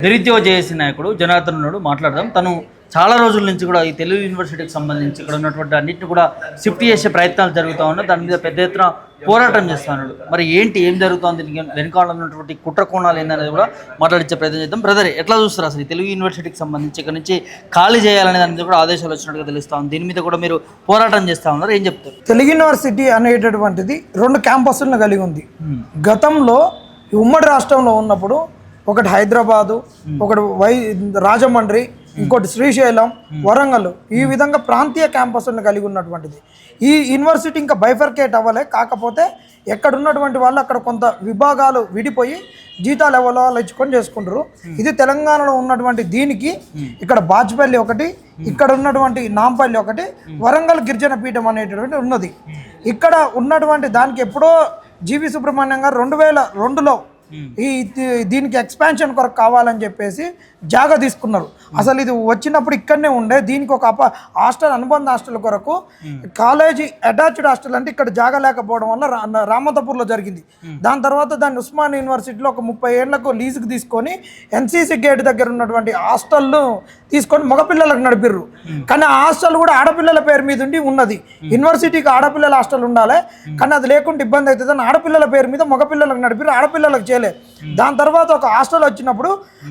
నిరుద్యోగ జేఏసీ నాయకుడు జనార్దన్ ఉన్నాడు, మాట్లాడదాం. తను చాలా రోజుల నుంచి కూడా ఈ తెలుగు యూనివర్సిటీకి సంబంధించి ఇక్కడ ఉన్నటువంటి అన్నింటిని కూడా షిఫ్ట్ చేసే ప్రయత్నాలు జరుగుతూ ఉన్నాయి. దాని మీద పెద్ద ఎత్తున పోరాటం చేస్తా ఉన్నాడు. మరి ఏం జరుగుతుంది, వెనుకాల ఉన్నటువంటి కుట్ర కోణాలు ఏందనేది కూడా మాట్లాడించే ప్రయత్నం చేద్దాం. బ్రదర్, ఎట్లా చూస్తారు అసలు ఈ తెలుగు యూనివర్సిటీకి సంబంధించి ఇక్కడ నుంచి ఖాళీ చేయాలనే దాని మీద కూడా ఆదేశాలు వచ్చినట్టుగా తెలుస్తా ఉంది. దీని మీద కూడా మీరు పోరాటం చేస్తూ ఉన్నారు, ఏం చెప్తారు? తెలుగు యూనివర్సిటీ అనేటటువంటిది 2 క్యాంపస్లను కలిగి ఉంది. గతంలో ఉమ్మడి రాష్ట్రంలో ఉన్నప్పుడు ఒకటి హైదరాబాదు, ఒకటి రాజమండ్రి, ఇంకోటి శ్రీశైలం, వరంగల్, ఈ విధంగా ప్రాంతీయ క్యాంపస్లను కలిగి ఉన్నటువంటిది. ఈ యూనివర్సిటీ ఇంకా బైఫర్కేట్ అవ్వలే. కాకపోతే ఎక్కడ ఉన్నటువంటి వాళ్ళు అక్కడ కొంత విభాగాలు విడిపోయి జీతాలు ఎవరో ఇచ్చుకొని చేసుకుంటారు. ఇది తెలంగాణలో ఉన్నటువంటి దీనికి ఇక్కడ బాచ్పల్లి ఒకటి, ఇక్కడ ఉన్నటువంటి నాంపల్లి ఒకటి, వరంగల్ గిరిజన పీఠం అనేటటువంటి ఉన్నది. ఇక్కడ ఉన్నటువంటి దానికి ఎప్పుడో జీవి సుబ్రహ్మణ్యం గారు 2002లో దీనికి ఎక్స్పాన్షన్ కొరకు కావాలని చెప్పేసి జాగా తీసుకున్నారు. అసలు ఇది వచ్చినప్పుడు ఇక్కడనే ఉండే, దీనికి ఒక హాస్టల్, అనుబంధ హాస్టల్ కొరకు కాలేజీ అటాచ్డ్ హాస్టల్ అంటే ఇక్కడ జాగా లేకపోవడం వల్ల రామంతపూర్లో జరిగింది. దాని తర్వాత దాన్ని ఉస్మాన్ యూనివర్సిటీలో ఒక 30 ఏళ్లకు లీజుకు తీసుకొని ఎన్సీసీ గేట్ దగ్గర ఉన్నటువంటి హాస్టల్ను తీసుకొని మగపిల్లలకు నడిపిర్రు. కానీ ఆ హాస్టల్ కూడా ఆడపిల్లల పేరు మీద ఉండి ఉన్నది. యూనివర్సిటీకి ఆడపిల్లల హాస్టల్ ఉండాలి, కానీ అది లేకుండా ఇబ్బంది అవుతుందని ఆడపిల్లల పేరు మీద మగపిల్లలకు నడిపిర్రు, ఆడపిల్లలకు చేయలేదు. దాని తర్వాత ఒక హాస్టల్ వచ్చినప్పుడు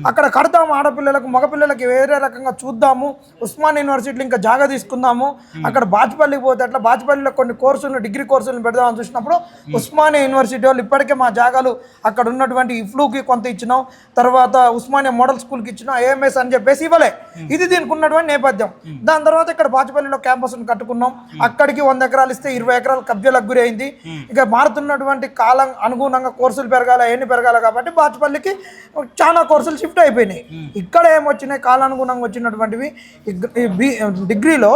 అక్కడ కడతాము, ఆడపిల్లలకు మగపిల్లలకి వేరే రకంగా చూద్దాము, ఉస్మాన్ యూనివర్సిటీలో ఇంకా జాగా తీసుకుందాము, అక్కడ బాచ్పల్లికి పోతే అట్లా బాచ్పల్లిలో కొన్ని కోర్సులను, డిగ్రీ కోర్సులను పెడదామని చూసినప్పుడు ఉస్మానియా యూనివర్సిటీ వాళ్ళు ఇప్పటికే మా జాగాలు అక్కడ ఉన్నటువంటి ఇఫ్లూకి కొంత ఇచ్చినాం, తర్వాత ఉస్మానియా మోడల్ స్కూల్కి ఇచ్చినాం, ఏఎంఎస్ అని చెప్పేసి ఇవ్వలే. ఇది దీనికి ఉన్నటువంటి నేపథ్యం. దాని తర్వాత ఇక్కడ బాచ్పల్లిలో క్యాంపస్ను కట్టుకున్నాం. అక్కడికి 100 ఎకరాలు ఇస్తే 20 ఎకరాలు కబ్జాలకు గురి అయింది. ఇక మారుతున్నటువంటి కాలం అనుగుణంగా కోర్సులు పెరగాలి, అవన్నీ పెరగాలి కాబట్టి బాచ్పల్లికి చాలా కోర్సులు షిఫ్ట్ అయిపోయినాయి. ఇక్కడ ఏమొచ్చినాయి, కాలానుగుణంగా వచ్చినటువంటివి డిగ్రీలో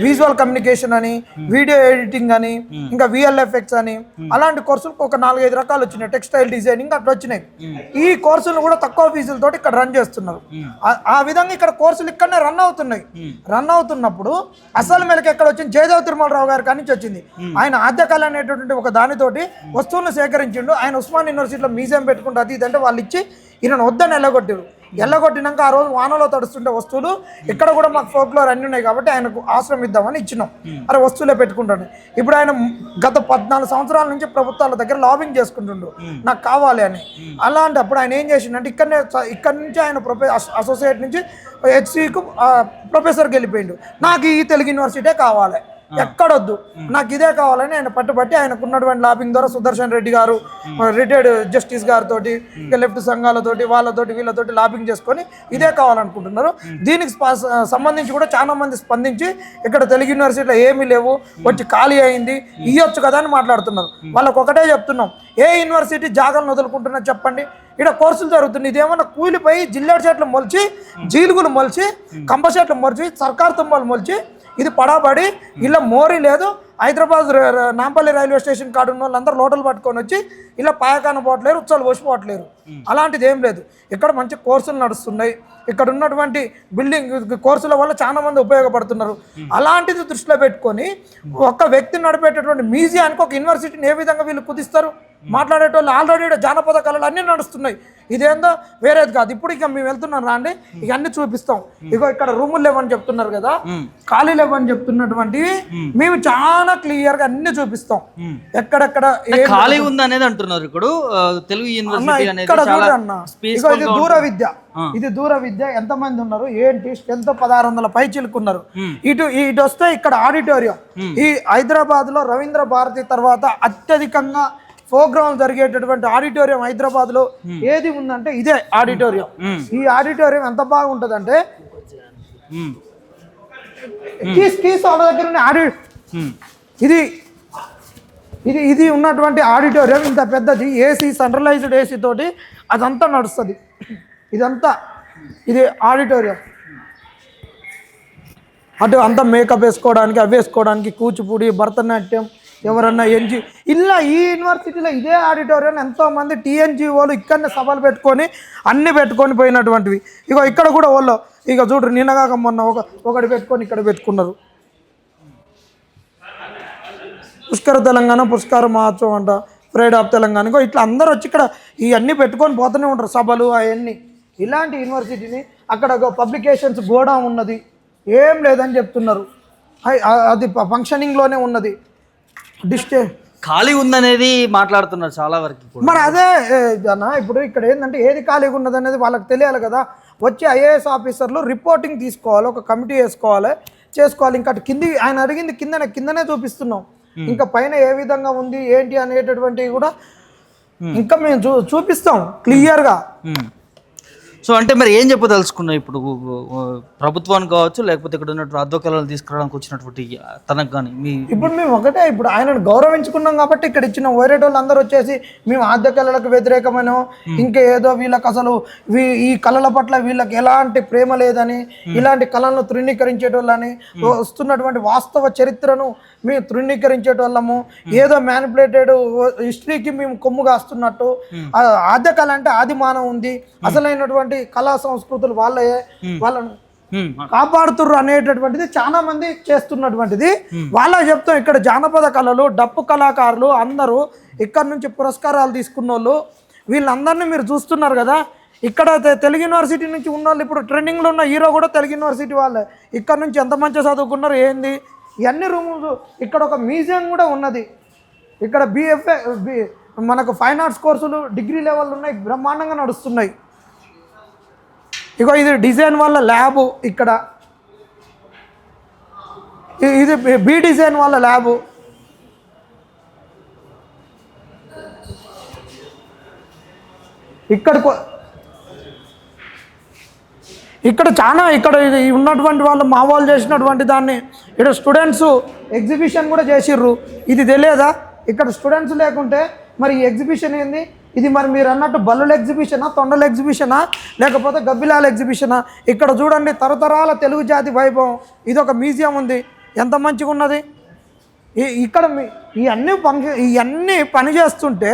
విజువల్ కమ్యూనికేషన్ అని, వీడియో ఎడిటింగ్ అని, ఇంకా విఎల్ఎఫ్ఎక్స్ అని, అలాంటి కోర్సులు ఒక 4-5 రకాలు వచ్చినాయి. టెక్స్టైల్ డిజైనింగ్ అట్లా వచ్చినాయి. ఈ కోర్సులు కూడా తక్కువ ఫీజులతో ఇక్కడ రన్ చేస్తున్నారు. ఆ విధంగా ఇక్కడ కోర్సులు ఇక్కడనే రన్ అవుతున్నాయి. రన్ అవుతున్నప్పుడు అసలు మేరకు ఎక్కడ వచ్చింది, జయదేవ్ తిరుమలరావు గారి కాడి నుంచి వచ్చింది. ఆయన ఆద్యకళ అనేటువంటి ఒక దానితోటి వస్తువులను సేకరించిండు. ఆయన ఉస్మాన్ యూనివర్సిటీలో మ్యూజియం పెట్టుకుంటే అది ఇదంటే వాళ్ళు ఇచ్చి ఈయన వద్దని ఎల్లగొట్టినాక ఆ రోజు వానలో తడుస్తుంటే వస్తువులు ఇక్కడ కూడా మాకు ఫోక్లోర్ అన్నీ ఉన్నాయి కాబట్టి ఆయనకు ఆశ్రమం ఇద్దామని ఇచ్చినాం. అరే వస్తువులే పెట్టుకుంటాడు. ఇప్పుడు ఆయన గత 14 సంవత్సరాల నుంచి ప్రభుత్వాల దగ్గర లాబింగ్ చేసుకుంటుండు నాకు కావాలి అని. అలాంటప్పుడు ఆయన ఏం చేసిండంటే ఇక్కడ నుంచి ఆయన అసోసియేట్ నుంచి హెచ్సికు ప్రొఫెసర్కి వెళ్ళిపోయిండు. నాకు ఈ తెలుగు యూనివర్సిటీ కావాలి, ఎక్కడొద్దు, నాకు ఇదే కావాలని ఆయన పట్టుబట్టి ఆయనకు ఉన్నటువంటి లాబింగ్ ద్వారా సుదర్శన్ రెడ్డి గారు, రిటైర్డ్ జస్టిస్ గారితో, ఇక లెఫ్ట్ సంఘాలతోటి వీళ్ళతోటి లాబింగ్ చేసుకొని ఇదే కావాలనుకుంటున్నారు. దీనికి సంబంధించి కూడా చాలా మంది స్పందించి ఇక్కడ తెలుగు యూనివర్సిటీలో ఏమీ లేవు, వచ్చి ఖాళీ అయింది, ఇవ్వచ్చు కదా అని మాట్లాడుతున్నారు. వాళ్ళకు ఒకటే చెప్తున్నాం, ఏ యూనివర్సిటీ జాగాలను వదులుకుంటున్నా చెప్పండి, ఇక్కడ కోర్సులు జరుగుతుంది. ఇదేమన్నా కూలిపోయి జిల్లేడు చెట్లు మొలిచి, జీలుగులు మొలిచి, కంప చెట్లు మొలిచి, సర్కారు తుమ్మలు మొలిచి, ఇది పడాబడి ఇలా మోరీ లేదు. హైదరాబాద్ నాంపల్లి రైల్వే స్టేషన్ కాడ ఉన్న వాళ్ళందరూ లోటలు పట్టుకొని వచ్చి ఇలా పాయకాన పోవట్లేరు, ఉత్సవాలు పోసిపోవట్లేరు. అలాంటిది ఏం లేదు. ఇక్కడ మంచి కోర్సులు నడుస్తున్నాయి. ఇక్కడ ఉన్నటువంటి బిల్డింగ్ కోర్సుల వల్ల చాలా మంది ఉపయోగపడుతున్నారు. అలాంటిది దృష్టిలో పెట్టుకొని ఒక వ్యక్తి నడిపేటటువంటి మ్యూజియానికి ఒక యూనివర్సిటీని ఏ విధంగా వీళ్ళు కుదిస్తారు? మాట్లాడేటోళ్ళు ఆల్రెడీ జానపద కళలు అన్నీ నడుస్తున్నాయి. ఇదేందో వేరేది కాదు. ఇప్పుడు ఇక మేము వెళ్తున్నాం రాండి, ఇక అన్ని చూపిస్తాం. ఇగో ఇక్కడ రూములు లేవని చెప్తున్నారు కదా, ఖాళీ లేవని చెప్తున్నటువంటివి మేము చాలా క్లియర్ గా అన్ని చూపిస్తాం. ఎక్కడెక్కడ ఖాళీ ఉంది అనేది అంటున్నారు. ఇప్పుడు తెలుగు యూనివర్సిటీ అనేది ఇక్కడ చూడన్న, ఇగో ఇది దూర విద్య. ఇది దూర విద్య. ఎంతమంది ఉన్నారు ఏంటి, స్ట్రెంత్ 1600 పై చిలుకున్నారు. ఇటు వస్తే ఇక్కడ ఆడిటోరియం. ఈ హైదరాబాద్ లో రవీంద్ర భారతి తర్వాత అత్యధికంగా ప్రోగ్రామ్ జరిగేటటువంటి ఆడిటోరియం హైదరాబాద్ లో ఏది ఉందంటే ఇదే ఆడిటోరియం. ఈ ఆడిటోరియం ఎంత బాగుంటది అంటే వాళ్ళ దగ్గర ఇది ఉన్నటువంటి ఆడిటోరియం ఇంత పెద్దది, ఏసీ, సెంట్రలైజ్డ్ ఏసీ తోటి అదంతా నడుస్తుంది. ఇది ఆడిటోరియం. అటు అంతా మేకప్ వేసుకోవడానికి, అవి వేసుకోవడానికి, కూచిపూడి, భరతనాట్యం, ఎవరన్నా ఇలా ఈ యూనివర్సిటీలో ఇదే ఆడిటోరియం ఎంతోమంది టీఎన్జిఓలు ఇక్కడనే సభలు పెట్టుకొని అన్నీ పెట్టుకొని పోయినటువంటివి. ఇగో ఇక్కడ కూడా వాళ్ళు ఇక చూడరు, నిన్నగాక మొన్న ఒకటి పెట్టుకొని ఇక్కడ పెట్టుకున్నారు. పుష్కర తెలంగాణ, పుష్కర మహోత్సవం అంట, ప్రైడ్ ఆఫ్ తెలంగాణ, ఇట్లా అందరూ వచ్చి ఇక్కడ ఇవన్నీ పెట్టుకొని పోతూనే ఉంటారు సభలు అవన్నీ. ఇలాంటి యూనివర్సిటీని అక్కడ ఒక పబ్లికేషన్స్ గోడా ఉన్నది, ఏం లేదని చెప్తున్నారు. అది ఫంక్షనింగ్లోనే ఉన్నది. ఖాళీ ఉందనేది మాట్లాడుతున్నారు చాలా వరకు కూడా. మరి అదే అన్న, ఇప్పుడు ఇక్కడ ఏంటంటే ఏది ఖాళీగా ఉన్నది అనేది వాళ్ళకి తెలియాలి కదా. వచ్చి ఐఏఎస్ ఆఫీసర్లు రిపోర్టింగ్ తీసుకోవాలి, ఒక కమిటీ చేసుకోవాలి. ఇంకా కింది ఆయన అడిగింది కిందనే చూపిస్తున్నాం, ఇంకా పైన ఏ విధంగా ఉంది ఏంటి అనేటటువంటివి కూడా ఇంకా మేము చూపిస్తాం క్లియర్గా. సో అంటే మరి ఏం చెప్పదలుచుకున్నావు ఇప్పుడు ప్రభుత్వానికి కావచ్చు, లేకపోతే ఇక్కడ ఉన్నటువంటి అధ్యక్షులను తీసుకురావడానికి వచ్చినటువంటి తనకు కానీ ఇప్పుడు మేము ఒకటే, ఇప్పుడు ఆయనను గౌరవించుకున్నాం కాబట్టి ఇక్కడ ఇచ్చిన వేరేటోళ్ళు అందరూ వచ్చేసి మేము ఆద్యకళలకు వ్యతిరేకమైన ఇంకా ఏదో వీళ్ళకి అసలు ఈ కళల పట్ల వీళ్ళకి ఎలాంటి ప్రేమ లేదని, ఇలాంటి కళలను తృణీకరించేటోళ్ళని, వస్తున్నటువంటి వాస్తవ చరిత్రను మేము తృణీకరించేటోళ్ళము, ఏదో మ్యానిపులేటెడ్ హిస్టరీకి మేము కొమ్ము కాస్తున్నట్టు, ఆద్యకళ అంటే ఆది మానవం ఉంది, అసలైనటువంటి కళా సంస్కృతులు వాళ్ళను కాపాడుతుర్రు అనేటటువంటిది చాలా మంది చేస్తున్నటువంటిది. వాళ్ళ చెప్తాం ఇక్కడ జానపద కళలు, డప్పు కళాకారులు అందరూ ఇక్కడ నుంచి పురస్కారాలు తీసుకున్న వాళ్ళు, వీళ్ళందరినీ మీరు చూస్తున్నారు కదా. ఇక్కడ తెలుగు యూనివర్సిటీ నుంచి ఉన్న వాళ్ళు, ఇప్పుడు ట్రెండింగ్లో ఉన్న హీరో కూడా తెలుగు యూనివర్సిటీ వాళ్ళే. ఇక్కడ నుంచి ఎంత మంచిగా చదువుకున్నారు ఏంది, ఇవన్నీ రూములు. ఇక్కడ ఒక మ్యూజియం కూడా ఉన్నది. ఇక్కడ బిఎఫ్ఏ మనకు ఫైన్ ఆర్ట్స్ కోర్సులు డిగ్రీ లెవెల్ ఉన్నాయి, బ్రహ్మాండంగా నడుస్తున్నాయి. ఇగో ఇది డిజైన్ వాళ్ళ ల్యాబు, ఇక్కడ ఇది బి డిజైన్ వాళ్ళ ల్యాబు. ఇక్కడ చాలా ఇక్కడ ఉన్నటువంటి వాళ్ళు మా వాళ్ళు చేసినటువంటి దాన్ని ఇక్కడ స్టూడెంట్స్ ఎగ్జిబిషన్ కూడా చేసిర్రు. ఇది తెలియదా? ఇక్కడ స్టూడెంట్స్ లేకుంటే మరి ఈ ఎగ్జిబిషన్ ఏంది? ఇది మరి మీరు అన్నట్టు బల్లుల ఎగ్జిబిషనా, తొండల ఎగ్జిబిషనా, లేకపోతే గబ్బిలాల ఎగ్జిబిషనా? ఇక్కడ చూడండి, తరతరాల తెలుగు జాతి వైభవం. ఇది ఒక మ్యూజియం ఉంది, ఎంత మంచిగా ఉన్నది. ఇక్కడ ఇవన్నీ పని చేస్తుంటే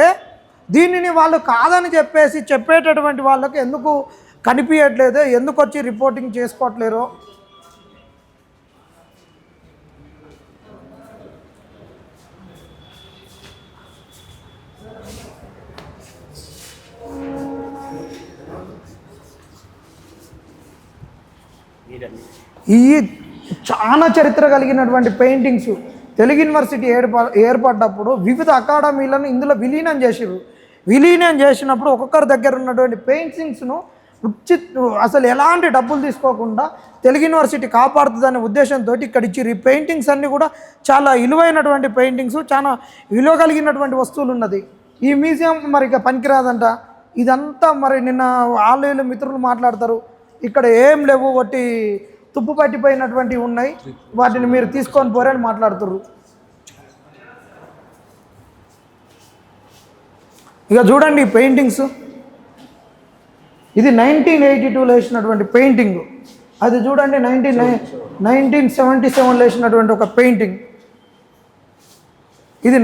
దీనిని వాళ్ళు కాదని చెప్పేటటువంటి వాళ్ళకి ఎందుకు కనిపించట్లేదు, ఎందుకు వచ్చి రిపోర్టింగ్ చేసుకోవట్లేరు? ఈ చాలా చరిత్ర కలిగినటువంటి పెయింటింగ్స్ తెలుగు యూనివర్సిటీ ఏర్పడ్డప్పుడు వివిధ అకాడమీలను ఇందులో విలీనం చేసినప్పుడు ఒక్కొక్కరి దగ్గర ఉన్నటువంటి పెయింటింగ్స్ను అసలు ఎలాంటి డబ్బులు తీసుకోకుండా తెలుగు యూనివర్సిటీ కాపాడుతుందనే ఉద్దేశంతో ఇక్కడ ఇచ్చి పెయింటింగ్స్ అన్నీ కూడా చాలా విలువైనటువంటి పెయింటింగ్స్, చాలా విలువ కలిగినటువంటి వస్తువులు ఉన్నది. ఈ మ్యూజియం మరి ఇక పనికిరాదంట. ఇదంతా మరి నిన్న వాళ్ళు మిత్రులు మాట్లాడతారు, ఇక్కడ ఏం లేవు, ఒకటి తుప్పు పట్టిపోయినటువంటివి ఉన్నాయి, వాటిని మీరు తీసుకొని పోరని మాట్లాడుతుర్రు. ఇక చూడండి ఈ పెయింటింగ్స్, ఇది 1982లో వేసినటువంటి పెయింటింగ్. అది చూడండి 1977లో వేసినటువంటి ఒక పెయింటింగ్. ఇది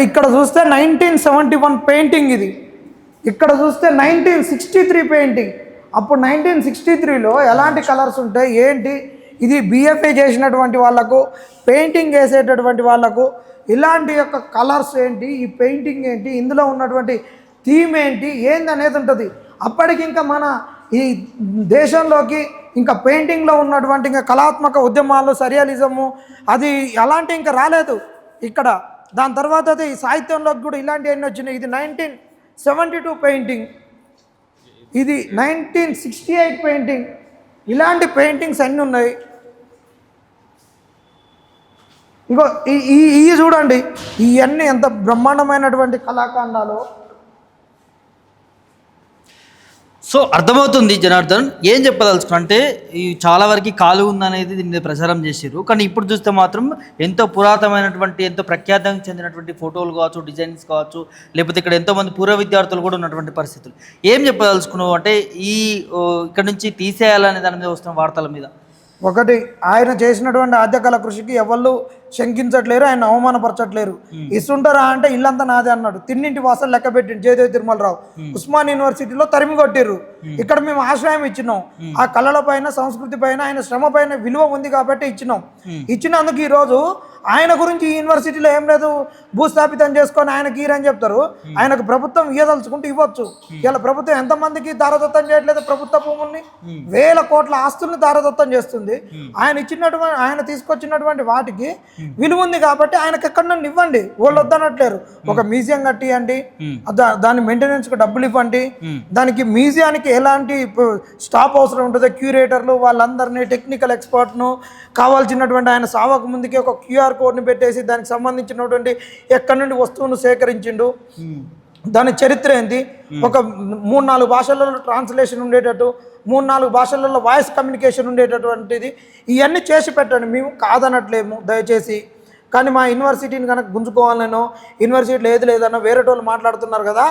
ఇక్కడ చూస్తే 1971 పెయింటింగ్. ఇది ఇక్కడ చూస్తే 1963 పెయింటింగ్. అప్పుడు 1963లో ఎలాంటి కలర్స్ ఉంటాయి ఏంటి, ఇది బిఎఫ్ఏ చేసినటువంటి వాళ్ళకు, పెయింటింగ్ వేసేటటువంటి వాళ్ళకు ఇలాంటి యొక్క కలర్స్ ఏంటి, ఈ పెయింటింగ్ ఏంటి, ఇందులో ఉన్నటువంటి థీమ్ ఏంటి అనేది ఉంటుంది. అప్పటికి ఇంకా మన ఈ దేశంలోకి ఇంకా పెయింటింగ్లో ఉన్నటువంటి ఇంకా కళాత్మక ఉద్యమాలు, సరియలిజము అది అలాంటి ఇంకా రాలేదు ఇక్కడ. దాని తర్వాత అది సాహిత్యంలోకి కూడా ఇలాంటివన్నీ వచ్చినాయి. ఇది 1972 పెయింటింగ్, ఇది 1968 పెయింటింగ్. ఇలాంటి పెయింటింగ్స్ అన్నీ ఉన్నాయి. ఇంకో ఈ చూడండి, ఇవన్నీ ఎంత బ్రహ్మాండమైనటువంటి కళాఖండాలు. సో అర్థమవుతుంది జనార్దన్ ఏం చెప్పదలుచుకున్నా అంటే ఈ చాలా వరకు ఖాళీ ఉందనేది దీన్ని ప్రచారం చేసారు. కానీ ఇప్పుడు చూస్తే మాత్రం ఎంతో పురాతనమైనటువంటి, ఎంతో ప్రఖ్యాతం చెందినటువంటి ఫోటోలు కావచ్చు, డిజైన్స్ కావచ్చు, లేకపోతే ఇక్కడ ఎంతోమంది పూర్వ విద్యార్థులు కూడా ఉన్నటువంటి పరిస్థితులు. ఏం చెప్పదలుచుకున్నావు అంటే ఇక్కడ నుంచి తీసేయాలనే దాని మీద వస్తున్న వార్తల మీద? ఒకటి, ఆయన చేసినటువంటి ఆద్యకళ కృషికి ఎవరు శంకించట్లేరు, ఆయన అవమానపరచట్లేరు. ఇస్తుంటారా అంటే ఇల్లంతా నాదే అన్నాడు. తిన్నింటి వాసన లెక్క పెట్టిండు జయదేవ్ తిరుమలరావు. ఉస్మాన్ యూనివర్సిటీలో తరిమి కొట్టిర్రు. ఇక్కడ మేము ఆశ్రయం ఇచ్చినాం. ఆ కళల పైన, సంస్కృతి పైన, ఆయన శ్రమ పైన విలువ ఉంది కాబట్టి ఇచ్చినాం. ఇచ్చినందుకు ఈరోజు ఆయన గురించి ఈ యూనివర్సిటీలో ఏం లేదు, భూస్థాపితం చేసుకొని ఆయనకి ఈరని చెప్తారు. ఆయనకు ప్రభుత్వం ఇవ్వదలుచుకుంటే ఇవ్వచ్చు. ఇలా ప్రభుత్వం ఎంతమందికి దారదత్తం చేయట్లేదు? ప్రభుత్వ భూముల్ని, వేల కోట్ల ఆస్తుల్ని దారదత్తం చేస్తుంది. ఆయన తీసుకొచ్చినటువంటి వాటికి విలువ ఉంది కాబట్టి ఆయనకి ఎక్కడన్నా ఇవ్వండి, వాళ్ళు వద్దనట్లేరు. ఒక మ్యూజియం కట్టియండి, దాని మెయింటెనెన్స్ కు డబ్బులు ఇవ్వండి. దానికి మ్యూజియానికి ఎలాంటి స్టాఫ్ అవసరం ఉంటుందో, క్యూరేటర్లు వాళ్ళందరినీ, టెక్నికల్ ఎక్స్పర్ట్ను కావాల్సినటువంటి, ఆయన సావక ముందుకి ఒక QR కోడ్ని పెట్టేసి దానికి సంబంధించినటువంటి ఎక్కడి నుండి వస్తువును సేకరించిండు, దాని చరిత్ర ఏంటి, ఒక 3-4 భాషలలో ట్రాన్స్లేషన్ ఉండేటట్టు, 3-4 భాషలలో వాయిస్ కమ్యూనికేషన్ ఉండేటటువంటిది ఇవన్నీ చేసి పెట్టండి. మేము కాదనట్లేము దయచేసి. కానీ మా యూనివర్సిటీని కనుక గుంజుకోవాలనో, యూనివర్సిటీలో ఏది లేదనో వేరే వాళ్ళు మాట్లాడుతున్నారు కదా,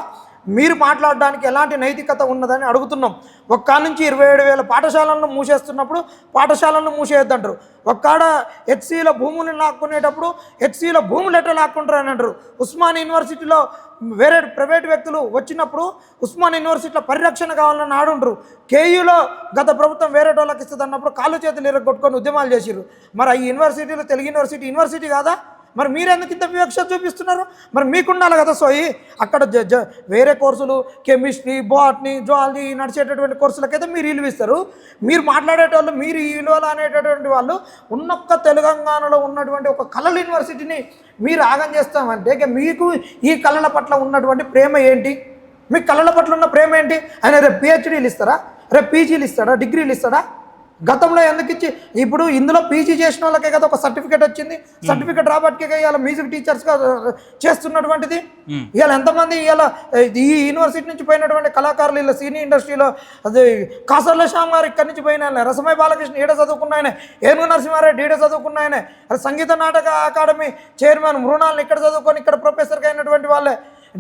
మీరు మాట్లాడడానికి ఎలాంటి నైతికత ఉన్నదని అడుగుతున్నాం. ఒక్క నుంచి 27,000 పాఠశాలలను మూసేస్తున్నప్పుడు పాఠశాలను మూసేయొద్దంటారు. ఒక్కడ హెచ్సిలో భూములను లాక్కునేటప్పుడు హెచ్సిలో భూములు ఎట్లా లాక్కుంటారు అని అంటారు. ఉస్మాన్ యూనివర్సిటీలో వేరే ప్రైవేట్ వ్యక్తులు వచ్చినప్పుడు ఉస్మాన్ యూనివర్సిటీలో పరిరక్షణ కావాలని ఆడుంటారు. కేయూలో గత ప్రభుత్వం వేరే వాళ్ళకి ఇస్తుంది అన్నప్పుడు కాళ్ళు చేతులు ఇరగొట్టుకొని ఉద్యమాలు చేసిర్రు. మరి ఈ యూనివర్సిటీలో తెలుగు యూనివర్సిటీ కాదా? మరి మీరెందుకు ఇంత వివక్ష చూపిస్తున్నారు? మరి మీకుండాలి కదా సోయి. అక్కడ వేరే కోర్సులు, కెమిస్ట్రీ, బాటనీ, జువాలజీ నడిచేటటువంటి కోర్సులకైతే మీరు విలువ ఇస్తారు. మీరు మాట్లాడేటోళ్ళు, మీరు ఈ విలువలు అనేటటువంటి వాళ్ళు ఉన్నొక్క తెలంగాణలో ఉన్నటువంటి ఒక కళల యూనివర్సిటీని మీరు ఆగం చేస్తామంటే ఇక మీకు ఈ కళల పట్ల ఉన్నటువంటి ప్రేమ ఏంటి? మీకు కళల పట్ల ఉన్న ప్రేమ ఏంటి? ఆయన రేపు PhDలు ఇస్తారా? రేపు PGలు ఇస్తాడా? డిగ్రీలు ఇస్తాడా? గతంలో ఎందుకు ఇచ్చి, ఇప్పుడు ఇందులో PG చేసిన వాళ్ళకే కదా ఒక సర్టిఫికేట్ వచ్చింది. సర్టిఫికేట్ రాబట్టికే ఇవాళ మ్యూజిక్ టీచర్స్గా చేస్తున్నటువంటిది. ఇవాళ ఎంతమంది ఇవాళ ఈ యూనివర్సిటీ నుంచి పోయినటువంటి కళాకారులు ఇలా సినీ ఇండస్ట్రీలో, అది కాసర్ల శ్యామ్ గారు ఇక్కడి నుంచి పోయిన ఆయన, రసమయ బాలకృష్ణ ఈడ చదువుకున్న ఆయన, ఏనుగు నరసింహారెడ్డి ఈడ చదువుకున్న ఆయన, సంగీత నాటక అకాడమీ చైర్మన్ మృణాలను ఇక్కడ చదువుకొని ఇక్కడ ప్రొఫెసర్గా అయినటువంటి వాళ్ళే,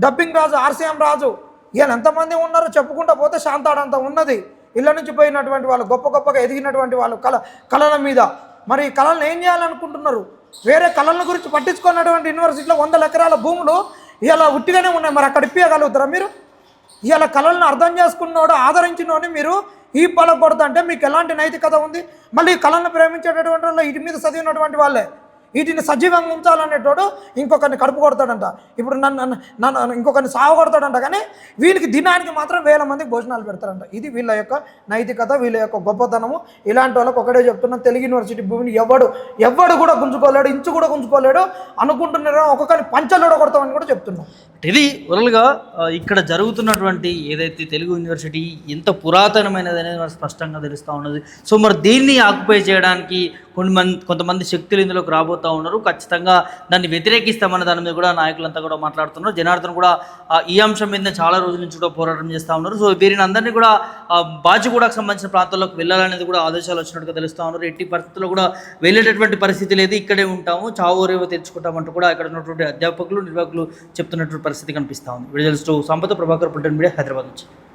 డబ్బింగ్ రాజు RCM రాజు, ఇవాళ ఎంతమంది ఉన్నారో చెప్పుకుంటూ పోతే శాంతాడంతా ఉన్నది. ఇళ్ళ నుంచి పోయినటువంటి వాళ్ళు, గొప్పగా ఎదిగినటువంటి వాళ్ళు కళల మీద. మరి ఈ కళలను ఏం చేయాలనుకుంటున్నారు? వేరే కళల గురించి పట్టించుకున్నటువంటి యూనివర్సిటీలో 100 ఎకరాల భూములు ఇలా ఉట్టిగానే ఉన్నాయి. మరి అక్కడ ఇప్పియగలుగుతారా మీరు? ఇలా కళలను అర్థం చేసుకున్నోడు, ఆదరించినోని మీరు ఈ పలకొడతా అంటే మీకు ఎలాంటి నైతికత ఉంది? మళ్ళీ కళలను ప్రేమించేటటువంటి వాళ్ళు, వీటి మీద చదివినటువంటి వాళ్ళే, వీటిని సజీవంగా ఉంచాలనేటోడు ఇంకొకరిని కడుపు కొడతాడంట, ఇప్పుడు నన్ను ఇంకొకరిని సాగు కొడతాడంట. కానీ వీళ్ళకి దినానికి మాత్రం 1000 మందికి భోజనాలు పెడతారంట. ఇది వీళ్ళ యొక్క నైతికత, వీళ్ళ యొక్క గొప్పతనము. ఇలాంటి వాళ్ళకి ఒకటే చెప్తున్నాను, తెలుగు యూనివర్సిటీ భూమిని ఎవడు కూడా గుంజుకోలేడు, ఇంచు కూడా గుంజుకోలేడు. అనుకుంటున్నారో ఒక్కొక్కరిని పంచలోడ కొడతామని కూడా చెప్తున్నాం. ఇది ఓవరాల్గా ఇక్కడ జరుగుతున్నటువంటి ఏదైతే తెలుగు యూనివర్సిటీ ఎంత పురాతనమైనది అనేది మనకు స్పష్టంగా తెలుస్తూ ఉన్నది. సో మరి దీన్ని ఆక్యుపై చేయడానికి కొంతమంది శక్తులు ఇందులోకి రాబోతూ ఉన్నారు. ఖచ్చితంగా దాన్ని వ్యతిరేకిస్తామన్న దాని మీద కూడా నాయకులంతా కూడా మాట్లాడుతున్నారు. జనార్దన్ కూడా ఈ అంశం మీద చాలా రోజుల నుంచి కూడా పోరాటం చేస్తూ ఉన్నారు. సో వీరిని అందరినీ కూడా బాజిగూడకు సంబంధించిన ప్రాంతాల్లోకి వెళ్ళాలనేది కూడా ఆదేశాలు వచ్చినట్టుగా తెలుస్తూ ఉన్నారు. ఎట్టి పరిస్థితుల్లో కూడా వెళ్ళేటటువంటి పరిస్థితి లేదు, ఇక్కడే ఉంటాము, చావురేవో తెచ్చుకుంటామంటూ కూడా ఇక్కడ ఉన్నటువంటి అధ్యాపకులు, నిర్వాహకులు చెప్తున్నటువంటి పరిస్థితి కనిపిస్తూ ఉంది. విడుదల సంపద ప్రభాకర్, పుల్టన్ మీడియా, హైదరాబాద్ నుంచి.